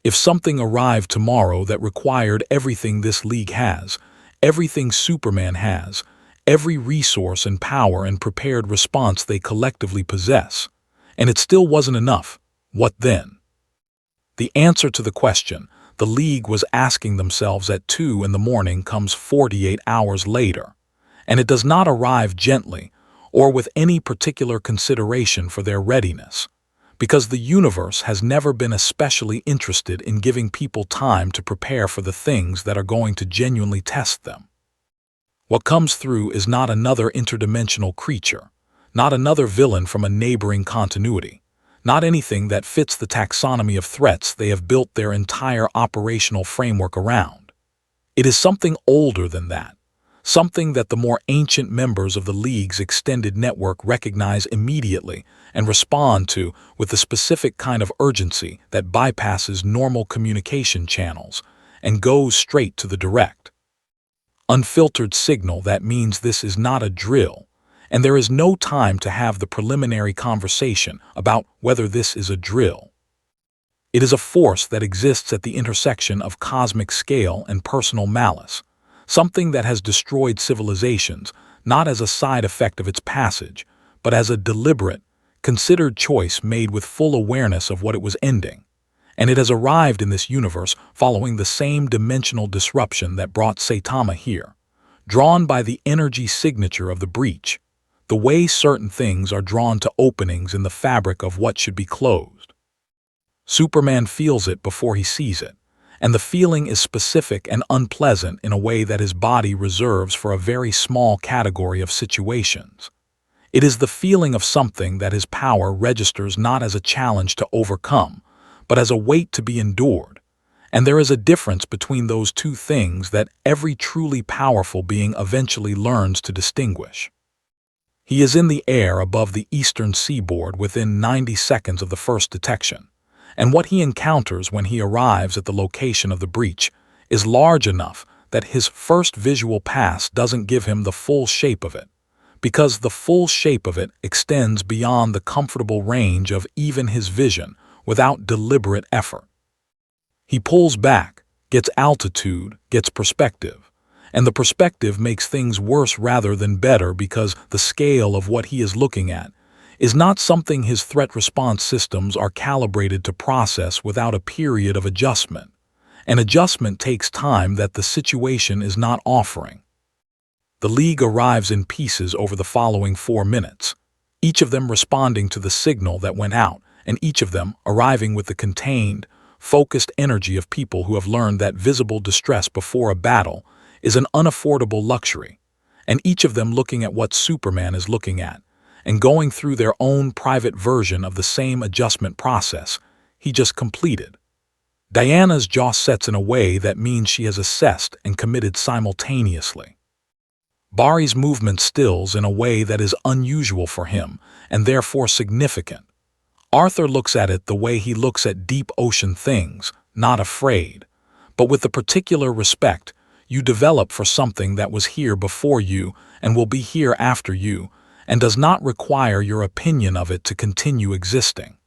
If something arrived tomorrow that required everything this League has, everything Superman has, every resource and power and prepared response they collectively possess, and it still wasn't enough, what then? The answer to the question the League was asking themselves at 2 in the morning comes 48 hours later, and it does not arrive gently or with any particular consideration for their readiness, because the universe has never been especially interested in giving people time to prepare for the things that are going to genuinely test them. What comes through is not another interdimensional creature, not another villain from a neighboring continuity, not anything that fits the taxonomy of threats they have built their entire operational framework around. It is something older than that, something that the more ancient members of the League's extended network recognize immediately and respond to with the specific kind of urgency that bypasses normal communication channels and goes straight to the direct, unfiltered signal that means this is not a drill, and there is no time to have the preliminary conversation about whether this is a drill. It is a force that exists at the intersection of cosmic scale and personal malice, something that has destroyed civilizations not as a side effect of its passage, but as a deliberate, considered choice made with full awareness of what it was ending. And it has arrived in this universe following the same dimensional disruption that brought Saitama here, drawn by the energy signature of the breach, the way certain things are drawn to openings in the fabric of what should be closed. Superman feels it before he sees it, and the feeling is specific and unpleasant in a way that his body reserves for a very small category of situations. It is the feeling of something that his power registers not as a challenge to overcome, but as a weight to be endured, and there is a difference between those two things that every truly powerful being eventually learns to distinguish. He is in the air above the eastern seaboard within 90 seconds of the first detection, and what he encounters when he arrives at the location of the breach is large enough that his first visual pass doesn't give him the full shape of it, because the full shape of it extends beyond the comfortable range of even his vision without deliberate effort. He pulls back, gets altitude, gets perspective, and the perspective makes things worse rather than better because the scale of what he is looking at is not something his threat response systems are calibrated to process without a period of adjustment. An adjustment takes time that the situation is not offering. The League arrives in pieces over the following 4 minutes, each of them responding to the signal that went out, and each of them arriving with the contained, focused energy of people who have learned that visible distress before a battle is an unaffordable luxury, and each of them looking at what Superman is looking at, and going through their own private version of the same adjustment process he just completed. Diana's jaw sets in a way that means she has assessed and committed simultaneously. Barry's movement stills in a way that is unusual for him and therefore significant. Arthur looks at it the way he looks at deep ocean things, not afraid, but with the particular respect you develop for something that was here before you and will be here after you, and does not require your opinion of it to continue existing.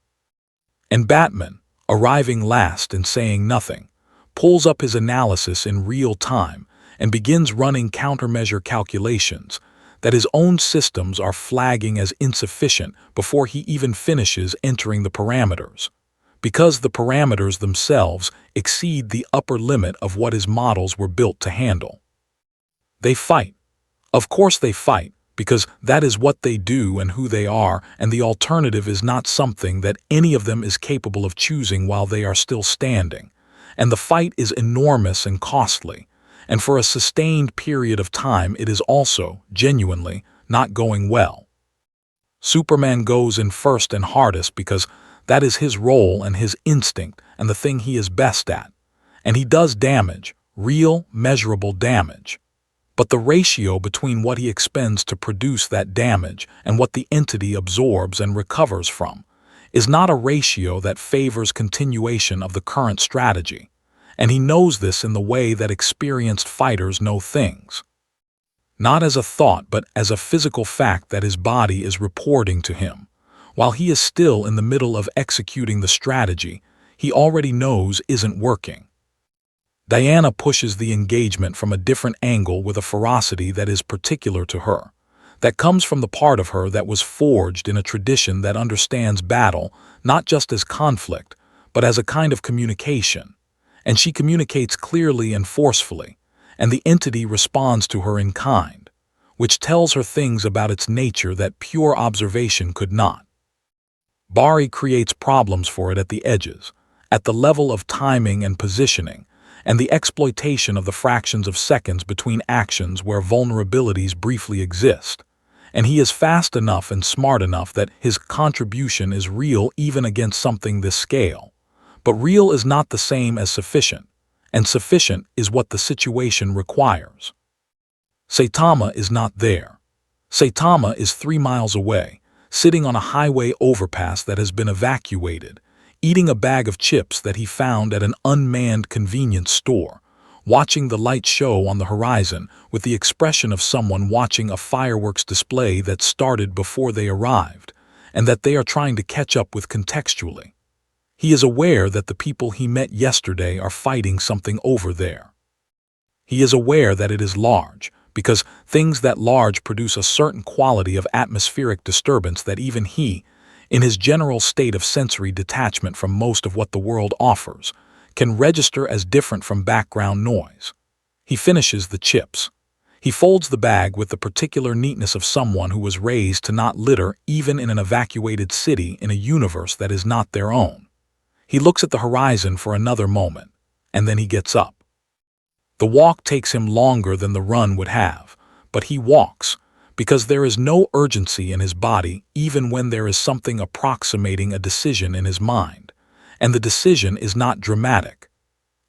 And Batman, arriving last and saying nothing, pulls up his analysis in real time and begins running countermeasure calculations that his own systems are flagging as insufficient before he even finishes entering the parameters, because the parameters themselves exceed the upper limit of what his models were built to handle. They fight. Of course they fight, because that is what they do and who they are, and the alternative is not something that any of them is capable of choosing while they are still standing. And the fight is enormous and costly, and for a sustained period of time it is also, genuinely, not going well. Superman goes in first and hardest because that is his role and his instinct and the thing he is best at. And he does damage, real, measurable damage. But the ratio between what he expends to produce that damage and what the entity absorbs and recovers from is not a ratio that favors continuation of the current strategy, and he knows this in the way that experienced fighters know things. Not as a thought, but as a physical fact that his body is reporting to him. While he is still in the middle of executing the strategy he already knows isn't working. Diana pushes the engagement from a different angle with a ferocity that is particular to her, that comes from the part of her that was forged in a tradition that understands battle not just as conflict, but as a kind of communication, and she communicates clearly and forcefully, and the entity responds to her in kind, which tells her things about its nature that pure observation could not. Barry creates problems for it at the edges, at the level of timing and positioning, and the exploitation of the fractions of seconds between actions where vulnerabilities briefly exist. And he is fast enough and smart enough that his contribution is real even against something this scale. But real is not the same as sufficient, and sufficient is what the situation requires. Saitama is not there. Saitama is 3 miles away, sitting on a highway overpass that has been evacuated, eating a bag of chips that he found at an unmanned convenience store, watching the light show on the horizon with the expression of someone watching a fireworks display that started before they arrived, and that they are trying to catch up with contextually. He is aware that the people he met yesterday are fighting something over there. He is aware that it is large, because things that large produce a certain quality of atmospheric disturbance that even he, in his general state of sensory detachment from most of what the world offers, can register as different from background noise. He finishes the chips. He folds the bag with the particular neatness of someone who was raised to not litter even in an evacuated city in a universe that is not their own. He looks at the horizon for another moment, and then he gets up. The walk takes him longer than the run would have, but he walks, because there is no urgency in his body even when there is something approximating a decision in his mind, and the decision is not dramatic.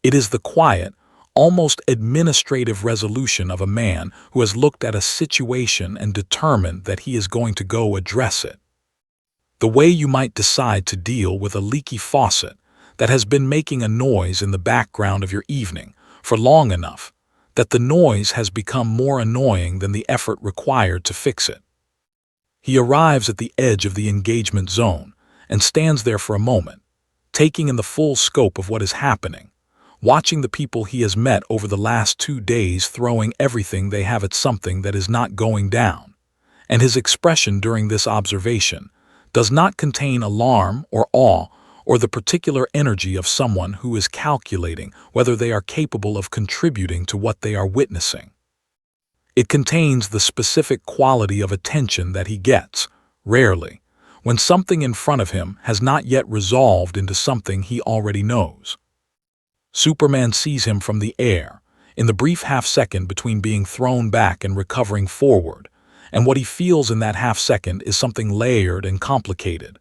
It is the quiet, almost administrative resolution of a man who has looked at a situation and determined that he is going to go address it. The way you might decide to deal with a leaky faucet that has been making a noise in the background of your evening for long enough that the noise has become more annoying than the effort required to fix it. He arrives at the edge of the engagement zone and stands there for a moment, taking in the full scope of what is happening, watching the people he has met over the last 2 days throwing everything they have at something that is not going down, and his expression during this observation does not contain alarm or awe or the particular energy of someone who is calculating whether they are capable of contributing to what they are witnessing. It contains the specific quality of attention that he gets, rarely, when something in front of him has not yet resolved into something he already knows. Superman sees him from the air, in the brief half-second between being thrown back and recovering forward, and what he feels in that half-second is something layered and complicated.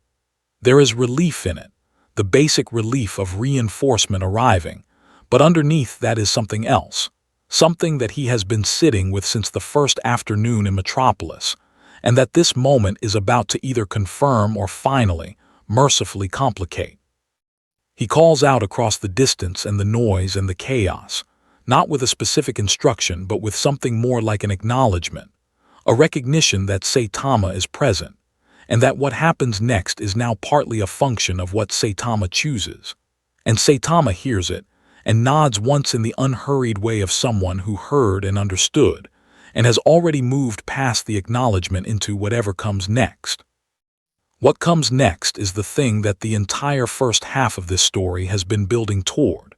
There is relief in it, the basic relief of reinforcement arriving, but underneath that is something else, something that he has been sitting with since the first afternoon in Metropolis, and that this moment is about to either confirm or finally, mercifully complicate. He calls out across the distance and the noise and the chaos, not with a specific instruction but with something more like an acknowledgement, a recognition that Saitama is present, and that what happens next is now partly a function of what Saitama chooses. And Saitama hears it, and nods once in the unhurried way of someone who heard and understood, and has already moved past the acknowledgement into whatever comes next. What comes next is the thing that the entire first half of this story has been building toward,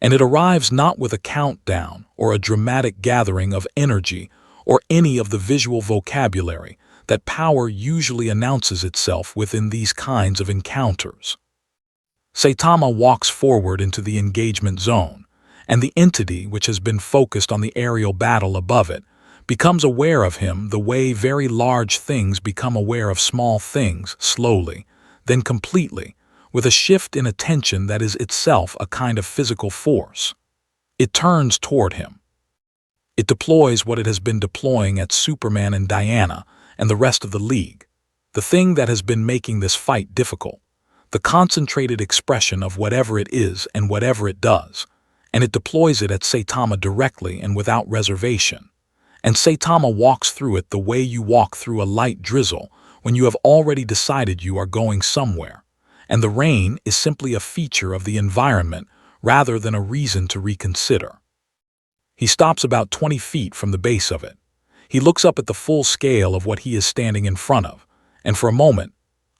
and it arrives not with a countdown or a dramatic gathering of energy or any of the visual vocabulary that power usually announces itself within these kinds of encounters. Saitama walks forward into the engagement zone, and the entity which has been focused on the aerial battle above it becomes aware of him the way very large things become aware of small things, slowly, then completely, with a shift in attention that is itself a kind of physical force. It turns toward him. It deploys what it has been deploying at Superman and Diana and the rest of the League, the thing that has been making this fight difficult, the concentrated expression of whatever it is and whatever it does, and it deploys it at Saitama directly and without reservation. And Saitama walks through it the way you walk through a light drizzle when you have already decided you are going somewhere, and the rain is simply a feature of the environment rather than a reason to reconsider. He stops about 20 feet from the base of it. He looks up at the full scale of what he is standing in front of, and for a moment,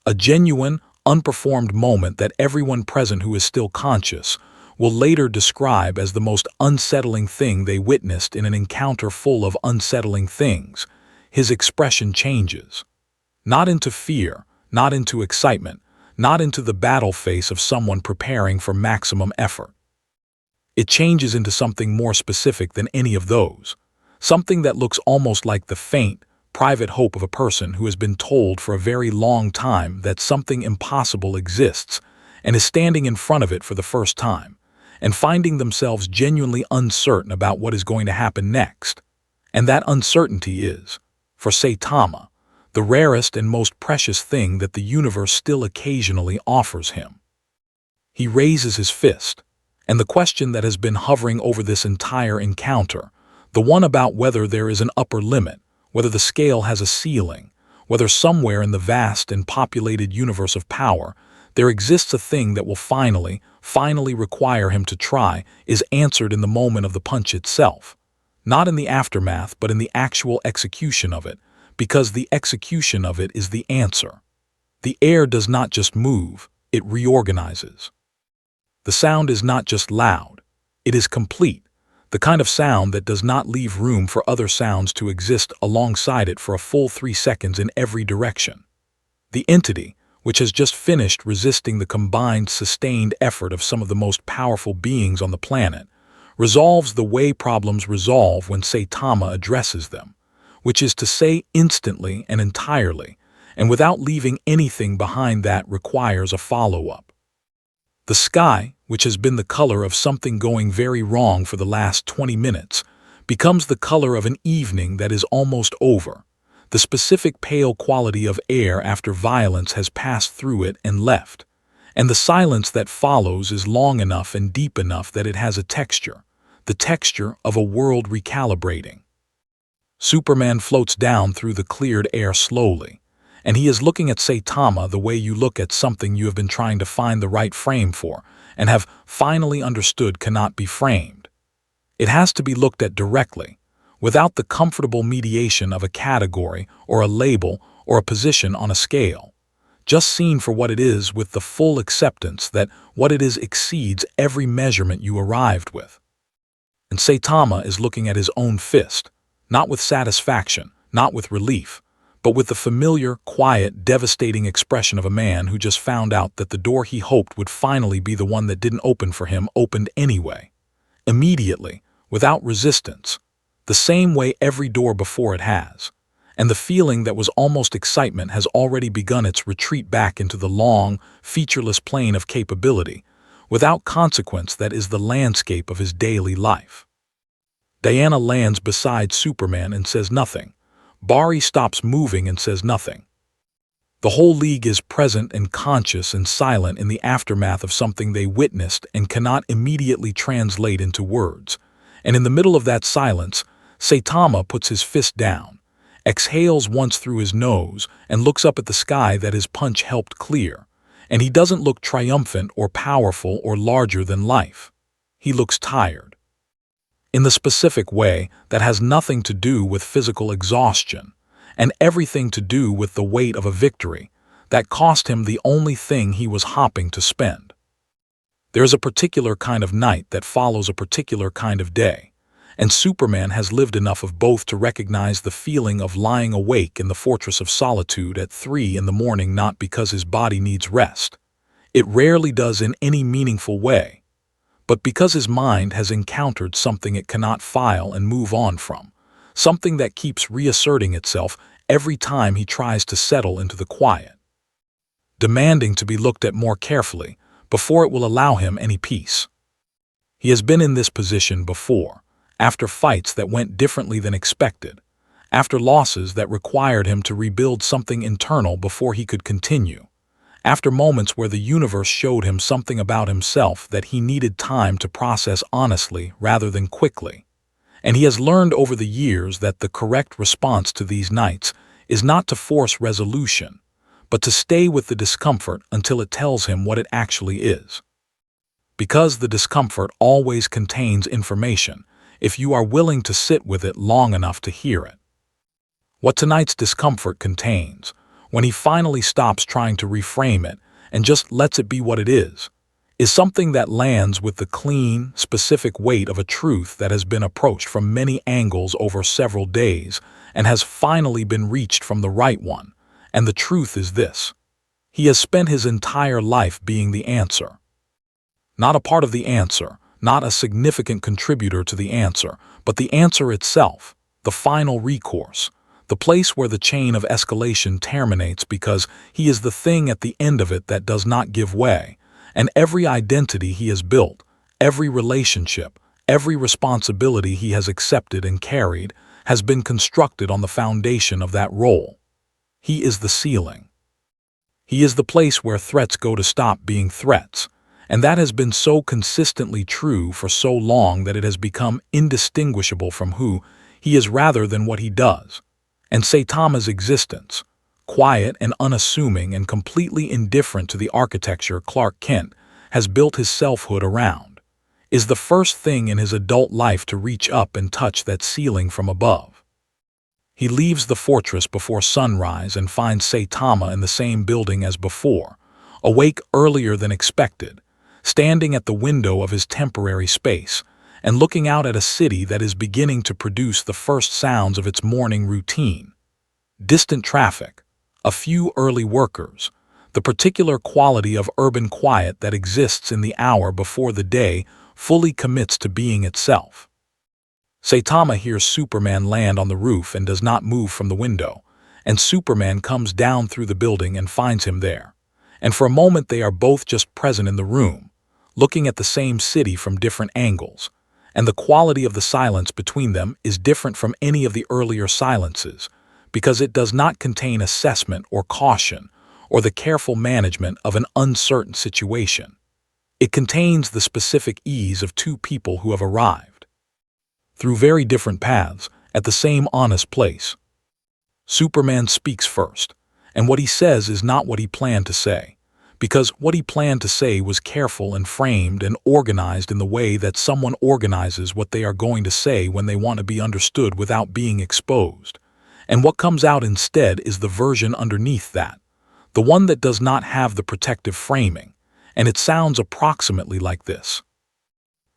a genuine, unperformed moment that everyone present who is still conscious will later describe as the most unsettling thing they witnessed in an encounter full of unsettling things, his expression changes. Not into fear, not into excitement, not into the battle face of someone preparing for maximum effort. It changes into something more specific than any of those, something that looks almost like the faint, private hope of a person who has been told for a very long time that something impossible exists and is standing in front of it for the first time, and finding themselves genuinely uncertain about what is going to happen next. And that uncertainty is, for Saitama, the rarest and most precious thing that the universe still occasionally offers him. He raises his fist, and the question that has been hovering over this entire encounter, the one about whether there is an upper limit, whether the scale has a ceiling, whether somewhere in the vast and populated universe of power there exists a thing that will finally require him to try, is answered in the moment of the punch itself. Not in the aftermath, but in the actual execution of it, because the execution of it is the answer. The air does not just move, it reorganizes. The sound is not just loud, it is complete, the kind of sound that does not leave room for other sounds to exist alongside it for a full 3 seconds in every direction. The entity, which has just finished resisting the combined, sustained effort of some of the most powerful beings on the planet, resolves the way problems resolve when Saitama addresses them, which is to say instantly and entirely, and without leaving anything behind that requires a follow-up. The sky, which has been the color of something going very wrong for the last 20 minutes, becomes the color of an evening that is almost over, the specific pale quality of air after violence has passed through it and left, and the silence that follows is long enough and deep enough that it has a texture, the texture of a world recalibrating. Superman floats down through the cleared air slowly, and he is looking at Saitama the way you look at something you have been trying to find the right frame for and have finally understood cannot be framed. It has to be looked at directly, without the comfortable mediation of a category or a label or a position on a scale, just seen for what it is with the full acceptance that what it is exceeds every measurement you arrived with. And Saitama is looking at his own fist, not with satisfaction, not with relief, but with the familiar, quiet, devastating expression of a man who just found out that the door he hoped would finally be the one that didn't open for him opened anyway, immediately, without resistance, the same way every door before it has, and the feeling that was almost excitement has already begun its retreat back into the long, featureless plane of capability, without consequence that is the landscape of his daily life. Diana lands beside Superman and says nothing. Barry stops moving and says nothing. The whole league is present and conscious and silent in the aftermath of something they witnessed and cannot immediately translate into words. And in the middle of that silence, Saitama puts his fist down, exhales once through his nose, and looks up at the sky that his punch helped clear. And he doesn't look triumphant or powerful or larger than life. He looks tired. In the specific way that has nothing to do with physical exhaustion, and everything to do with the weight of a victory that cost him the only thing he was hoping to spend. There is a particular kind of night that follows a particular kind of day, and Superman has lived enough of both to recognize the feeling of lying awake in the fortress of solitude at 3 in the morning, not because his body needs rest. It rarely does in any meaningful way, but because his mind has encountered something it cannot file and move on from, something that keeps reasserting itself every time he tries to settle into the quiet, demanding to be looked at more carefully before it will allow him any peace. He has been in this position before, after fights that went differently than expected, after losses that required him to rebuild something internal before he could continue, after moments where the universe showed him something about himself that he needed time to process honestly rather than quickly. And he has learned over the years that the correct response to these nights is not to force resolution, but to stay with the discomfort until it tells him what it actually is. Because the discomfort always contains information, if you are willing to sit with it long enough to hear it. What tonight's discomfort contains, when he finally stops trying to reframe it and just lets it be what it is something that lands with the clean, specific weight of a truth that has been approached from many angles over several days and has finally been reached from the right one. And the truth is this: he has spent his entire life being the answer. Not a part of the answer, not a significant contributor to the answer, but the answer itself, the final recourse, the place where the chain of escalation terminates, because he is the thing at the end of it that does not give way. And every identity he has built, every relationship, every responsibility he has accepted and carried has been constructed on the foundation of that role. He is the ceiling. He is the place where threats go to stop being threats, and that has been so consistently true for so long that it has become indistinguishable from who he is rather than what he does. And Saitama's existence, quiet and unassuming and completely indifferent to the architecture Clark Kent has built his selfhood around, is the first thing in his adult life to reach up and touch that ceiling from above. He leaves the fortress before sunrise and finds Saitama in the same building as before, awake earlier than expected, standing at the window of his temporary space and looking out at a city that is beginning to produce the first sounds of its morning routine. Distant traffic, a few early workers, the particular quality of urban quiet that exists in the hour before the day fully commits to being itself. Saitama hears Superman land on the roof and does not move from the window, and Superman comes down through the building and finds him there. And for a moment they are both just present in the room, looking at the same city from different angles, and the quality of the silence between them is different from any of the earlier silences, because it does not contain assessment or caution or the careful management of an uncertain situation. It contains the specific ease of two people who have arrived through very different paths at the same honest place. Superman speaks first, and what he says is not what he planned to say, because what he planned to say was careful and framed and organized in the way that someone organizes what they are going to say when they want to be understood without being exposed. And what comes out instead is the version underneath that, the one that does not have the protective framing, and it sounds approximately like this.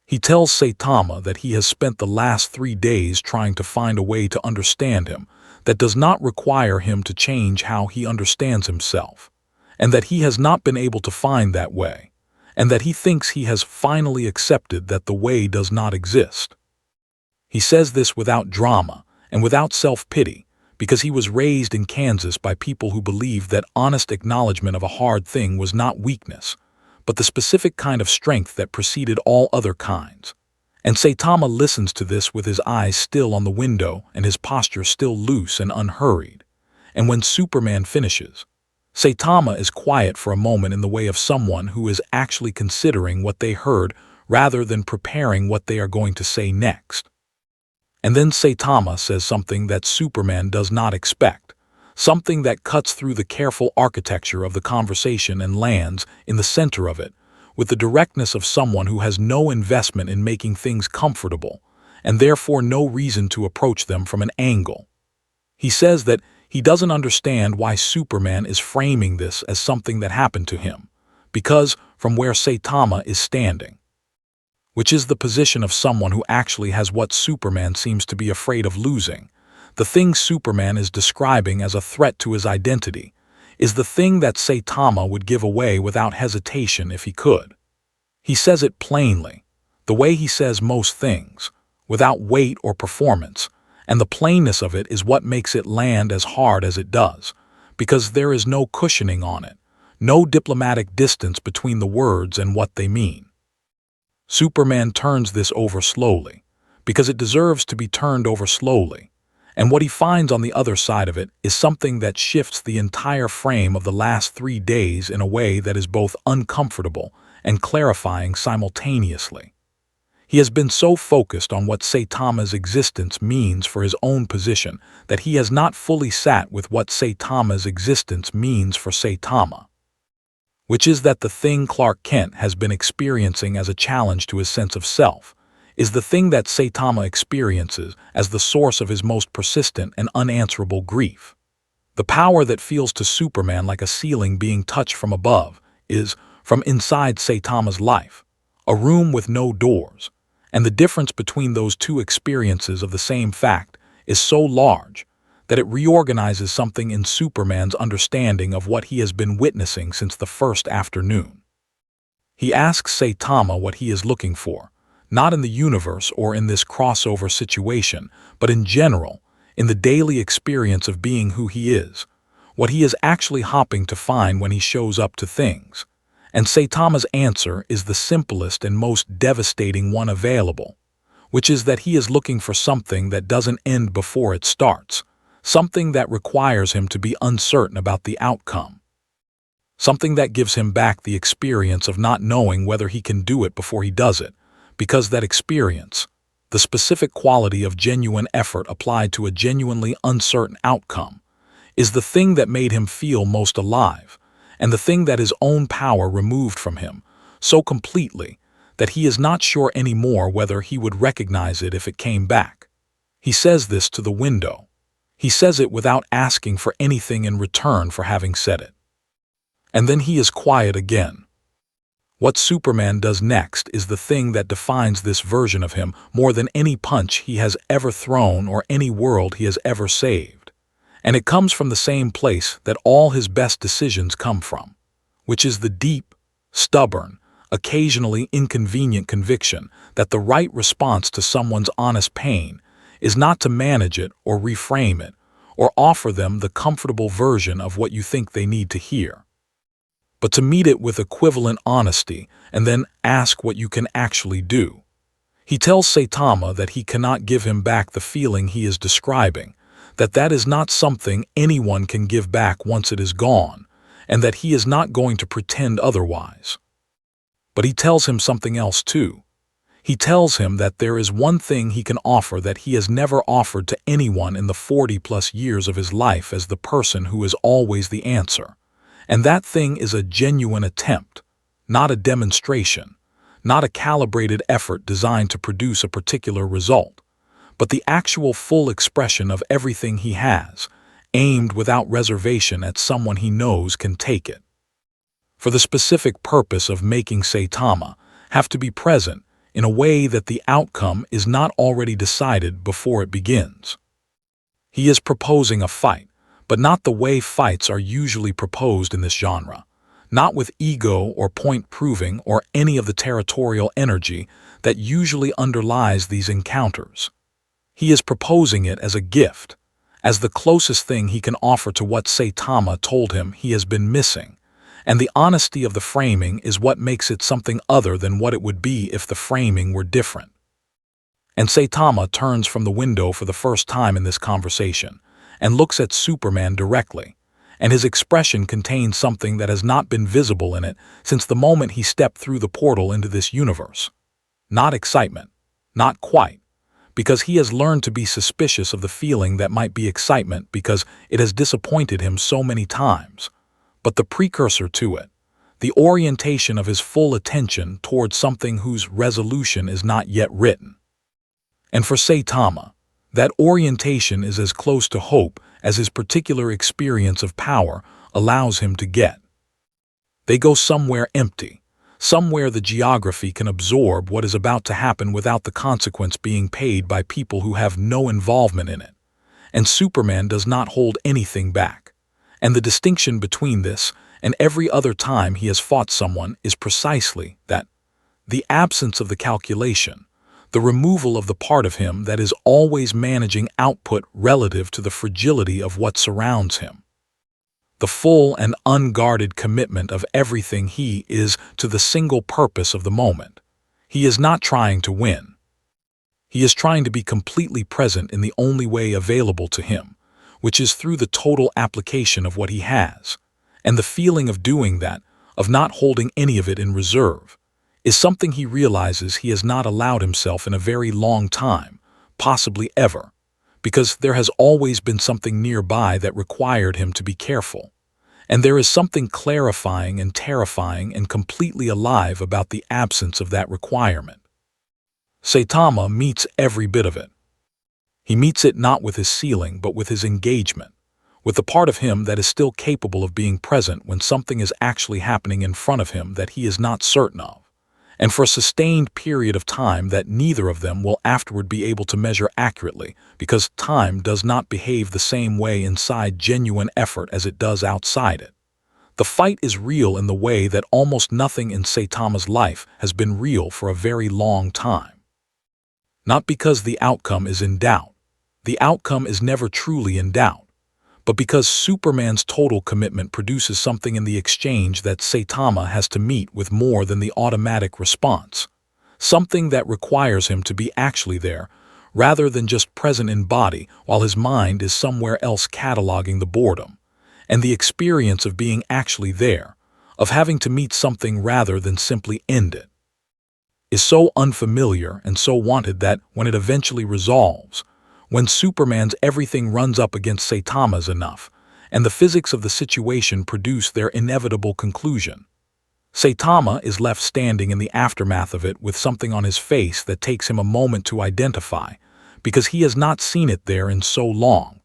He tells Saitama that he has spent the last 3 days trying to find a way to understand him that does not require him to change how he understands himself, and that he has not been able to find that way, and that he thinks he has finally accepted that the way does not exist. He says this without drama and without self-pity, because he was raised in Kansas by people who believed that honest acknowledgement of a hard thing was not weakness, but the specific kind of strength that preceded all other kinds. And Saitama listens to this with his eyes still on the window and his posture still loose and unhurried. And when Superman finishes, Saitama is quiet for a moment in the way of someone who is actually considering what they heard rather than preparing what they are going to say next. And then Saitama says something that Superman does not expect, something that cuts through the careful architecture of the conversation and lands in the center of it, with the directness of someone who has no investment in making things comfortable, and therefore no reason to approach them from an angle. He says that he doesn't understand why Superman is framing this as something that happened to him, because from where Saitama is standing, which is the position of someone who actually has what Superman seems to be afraid of losing, the thing Superman is describing as a threat to his identity, is the thing that Saitama would give away without hesitation if he could. He says it plainly, the way he says most things, without weight or performance, and the plainness of it is what makes it land as hard as it does, because there is no cushioning on it, no diplomatic distance between the words and what they mean. Superman turns this over slowly, because it deserves to be turned over slowly, and what he finds on the other side of it is something that shifts the entire frame of the last 3 days in a way that is both uncomfortable and clarifying simultaneously. He has been so focused on what Saitama's existence means for his own position that he has not fully sat with what Saitama's existence means for Saitama, which is that the thing Clark Kent has been experiencing as a challenge to his sense of self is the thing that Saitama experiences as the source of his most persistent and unanswerable grief. The power that feels to Superman like a ceiling being touched from above is, from inside Saitama's life, a room with no doors, and the difference between those two experiences of the same fact is so large that it reorganizes something in Superman's understanding of what he has been witnessing since the first afternoon. He asks Saitama what he is looking for, not in the universe or in this crossover situation, but in general, in the daily experience of being who he is, what he is actually hoping to find when he shows up to things. And Saitama's answer is the simplest and most devastating one available, which is that he is looking for something that doesn't end before it starts, something that requires him to be uncertain about the outcome, something that gives him back the experience of not knowing whether he can do it before he does it, because that experience, the specific quality of genuine effort applied to a genuinely uncertain outcome, is the thing that made him feel most alive, and the thing that his own power removed from him so completely that he is not sure anymore whether he would recognize it if it came back. He says this to the window. He says it without asking for anything in return for having said it. And then he is quiet again. What Superman does next is the thing that defines this version of him more than any punch he has ever thrown or any world he has ever saved. And it comes from the same place that all his best decisions come from, which is the deep, stubborn, occasionally inconvenient conviction that the right response to someone's honest pain is not to manage it or reframe it or offer them the comfortable version of what you think they need to hear, but to meet it with equivalent honesty and then ask what you can actually do. He tells Saitama that he cannot give him back the feeling he is describing, that is not something anyone can give back once it is gone, and that he is not going to pretend otherwise. But he tells him something else too. He tells him that there is one thing he can offer that he has never offered to anyone in the 40+ years of his life as the person who is always the answer, and that thing is a genuine attempt, not a demonstration, not a calibrated effort designed to produce a particular result, but the actual full expression of everything he has, aimed without reservation at someone he knows can take it, for the specific purpose of making Saitama have to be present in a way that the outcome is not already decided before it begins. He is proposing a fight, but not the way fights are usually proposed in this genre, not with ego or point-proving or any of the territorial energy that usually underlies these encounters. He is proposing it as a gift, as the closest thing he can offer to what Saitama told him he has been missing, and the honesty of the framing is what makes it something other than what it would be if the framing were different. And Saitama turns from the window for the first time in this conversation, and looks at Superman directly, and his expression contains something that has not been visible in it since the moment he stepped through the portal into this universe. Not excitement. Not quite. Because he has learned to be suspicious of the feeling that might be excitement because it has disappointed him so many times. But the precursor to it, the orientation of his full attention towards something whose resolution is not yet written. And for Saitama, that orientation is as close to hope as his particular experience of power allows him to get. They go somewhere empty, somewhere the geography can absorb what is about to happen without the consequence being paid by people who have no involvement in it. And Superman does not hold anything back. And the distinction between this and every other time he has fought someone is precisely that: the absence of the calculation, the removal of the part of him that is always managing output relative to the fragility of what surrounds him. The full and unguarded commitment of everything he is to the single purpose of the moment. He is not trying to win. He is trying to be completely present in the only way available to him, which is through the total application of what he has. And the feeling of doing that, of not holding any of it in reserve, is something he realizes he has not allowed himself in a very long time, possibly ever, because there has always been something nearby that required him to be careful. And there is something clarifying and terrifying and completely alive about the absence of that requirement. Saitama meets every bit of it. He meets it not with his ceiling but with his engagement, with the part of him that is still capable of being present when something is actually happening in front of him that he is not certain of, and for a sustained period of time that neither of them will afterward be able to measure accurately, because time does not behave the same way inside genuine effort as it does outside it. The fight is real in the way that almost nothing in Saitama's life has been real for a very long time. Not because the outcome is in doubt. The outcome is never truly in doubt. But because Superman's total commitment produces something in the exchange that Saitama has to meet with more than the automatic response, something that requires him to be actually there, rather than just present in body while his mind is somewhere else cataloging the boredom, and the experience of being actually there, of having to meet something rather than simply end it, is so unfamiliar and so wanted that when it eventually resolves, when Superman's everything runs up against Saitama's enough, and the physics of the situation produce their inevitable conclusion, Saitama is left standing in the aftermath of it with something on his face that takes him a moment to identify, because he has not seen it there in so long.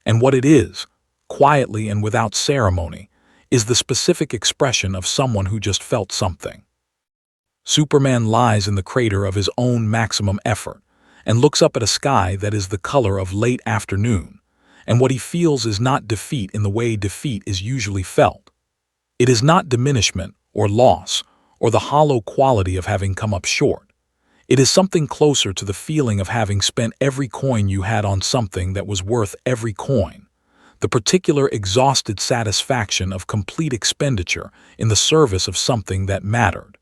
And what it is, quietly and without ceremony, is the specific expression of someone who just felt something. Superman lies in the crater of his own maximum effort, and looks up at a sky that is the color of late afternoon, and what he feels is not defeat in the way defeat is usually felt. It is not diminishment or loss or the hollow quality of having come up short. It is something closer to the feeling of having spent every coin you had on something that was worth every coin, the particular exhausted satisfaction of complete expenditure in the service of something that mattered.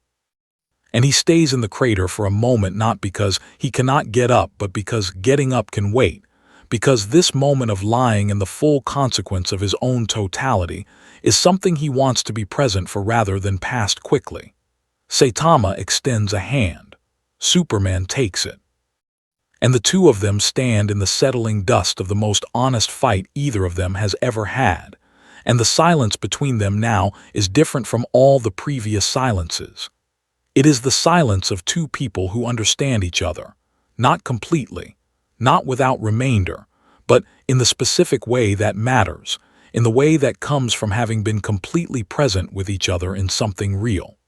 And he stays in the crater for a moment not because he cannot get up but because getting up can wait, because this moment of lying in the full consequence of his own totality is something he wants to be present for rather than past quickly. Saitama extends a hand. Superman takes it. And the two of them stand in the settling dust of the most honest fight either of them has ever had, and the silence between them now is different from all the previous silences. It is the silence of two people who understand each other, not completely, not without remainder, but in the specific way that matters, in the way that comes from having been completely present with each other in something real.